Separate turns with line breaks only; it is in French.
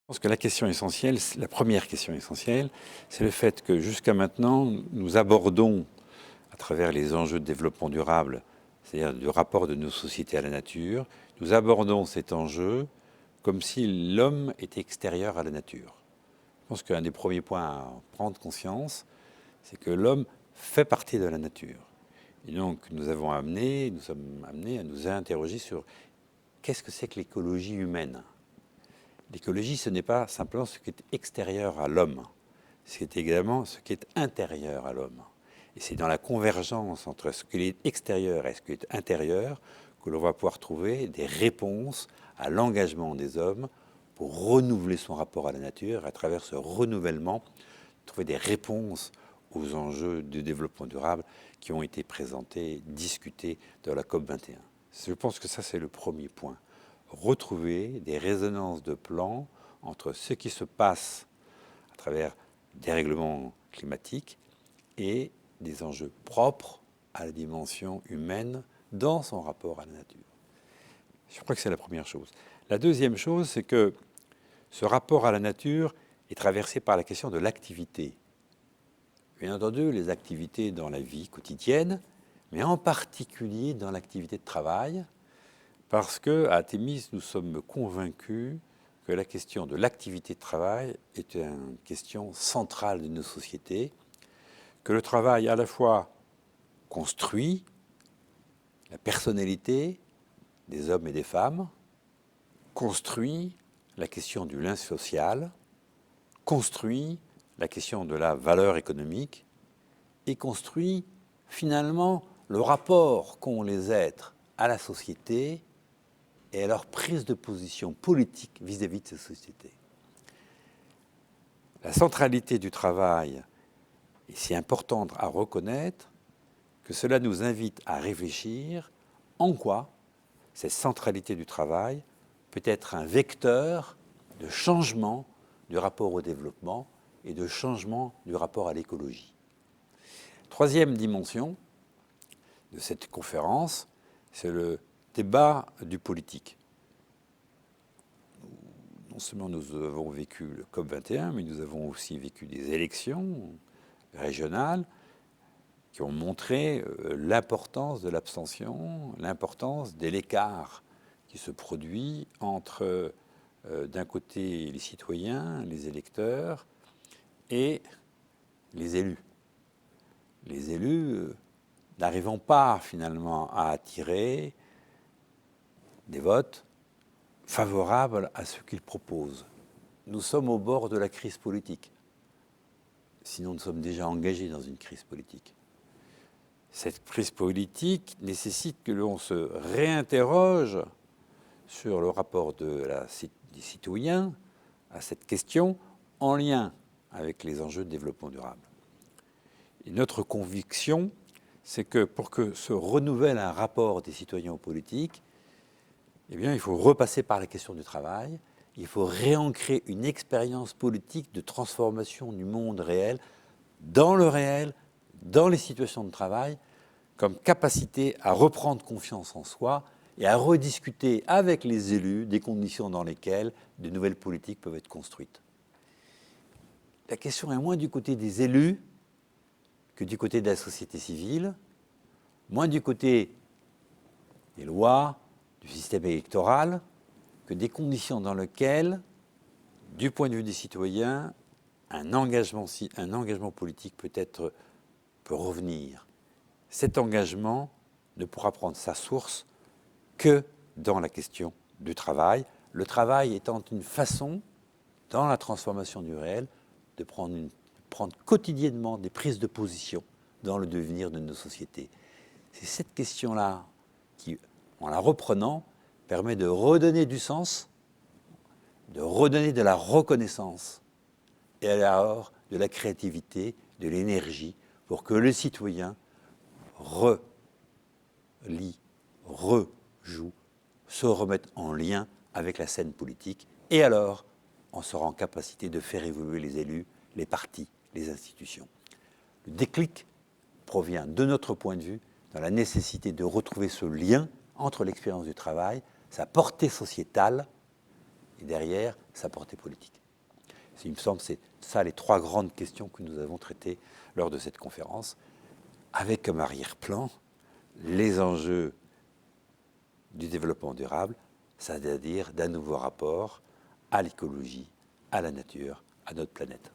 Je pense que la question essentielle, la première question essentielle, c'est le fait que jusqu'à maintenant, nous abordons, à travers les enjeux de développement durable, c'est-à-dire du rapport de nos sociétés à la nature, nous abordons cet enjeu comme si l'homme était extérieur à la nature. Je pense qu'un des premiers points à prendre conscience, c'est que l'homme fait partie de la nature. Et donc, nous sommes amenés à nous interroger sur qu'est-ce que c'est que l'écologie humaine. L'écologie, ce n'est pas simplement ce qui est extérieur à l'homme, c'est également ce qui est intérieur à l'homme. Et c'est dans la convergence entre ce qui est extérieur et ce qui est intérieur que l'on va pouvoir trouver des réponses à l'engagement des hommes pour renouveler son rapport à la nature, et à travers ce renouvellement, trouver des réponses aux enjeux du développement durable qui ont été présentés, discutés dans la COP21. Je pense que ça, c'est le premier point. Retrouver des résonances de plans entre ce qui se passe à travers des règlements climatiques et des enjeux propres à la dimension humaine dans son rapport à la nature. Je crois que c'est la première chose. La deuxième chose, c'est que ce rapport à la nature est traversé par la question de l'activité. Bien entendu, les activités dans la vie quotidienne, mais en particulier dans l'activité de travail, parce qu'à Thémis, nous sommes convaincus que la question de l'activité de travail est une question centrale de nos sociétés, que le travail à la fois construit la personnalité des hommes et des femmes, construit la question du lien social, construit la question de la valeur économique et construit finalement le rapport qu'ont les êtres à la société et à leur prise de position politique vis-à-vis de ces sociétés. La centralité du travail est si importante à reconnaître que cela nous invite à réfléchir en quoi cette centralité du travail peut être un vecteur de changement du rapport au développement et de changement du rapport à l'écologie. Troisième dimension de cette conférence, c'est le débat du politique. Non seulement nous avons vécu le COP21, mais nous avons aussi vécu des élections régionales qui ont montré l'importance de l'abstention, l'importance de l'écart qui se produit entre, d'un côté, les citoyens, les électeurs, et les élus. Les élus n'arrivant pas finalement à attirer des votes favorables à ce qu'ils proposent. Nous sommes au bord de la crise politique. Sinon, nous sommes déjà engagés dans une crise politique. Cette crise politique nécessite que l'on se réinterroge sur le rapport des citoyens à cette question en lien avec les enjeux de développement durable. Et notre conviction, c'est que pour que se renouvelle un rapport des citoyens aux politiques, eh bien, il faut repasser par la question du travail, il faut réancrer une expérience politique de transformation du monde réel, dans les situations de travail, comme capacité à reprendre confiance en soi et à rediscuter avec les élus des conditions dans lesquelles de nouvelles politiques peuvent être construites. La question est moins du côté des élus que du côté de la société civile, moins du côté des lois, du système électoral, que des conditions dans lesquelles, du point de vue des citoyens, un engagement politique peut revenir. Cet engagement ne pourra prendre sa source que dans la question du travail. Le travail étant une façon, dans la transformation du réel, de prendre quotidiennement des prises de position dans le devenir de nos sociétés. C'est cette question-là qui, en la reprenant, permet de redonner du sens, de redonner de la reconnaissance et alors de la créativité, de l'énergie pour que le citoyen relit, rejoue, se remette en lien avec la scène politique et alors on sera en capacité de faire évoluer les élus, les partis, les institutions. Le déclic provient, de notre point de vue, dans la nécessité de retrouver ce lien entre l'expérience du travail, sa portée sociétale et derrière, sa portée politique. Il me semble que c'est ça les trois grandes questions que nous avons traitées lors de cette conférence, avec comme arrière-plan les enjeux du développement durable, c'est-à-dire d'un nouveau rapport à l'écologie, à la nature, à notre planète.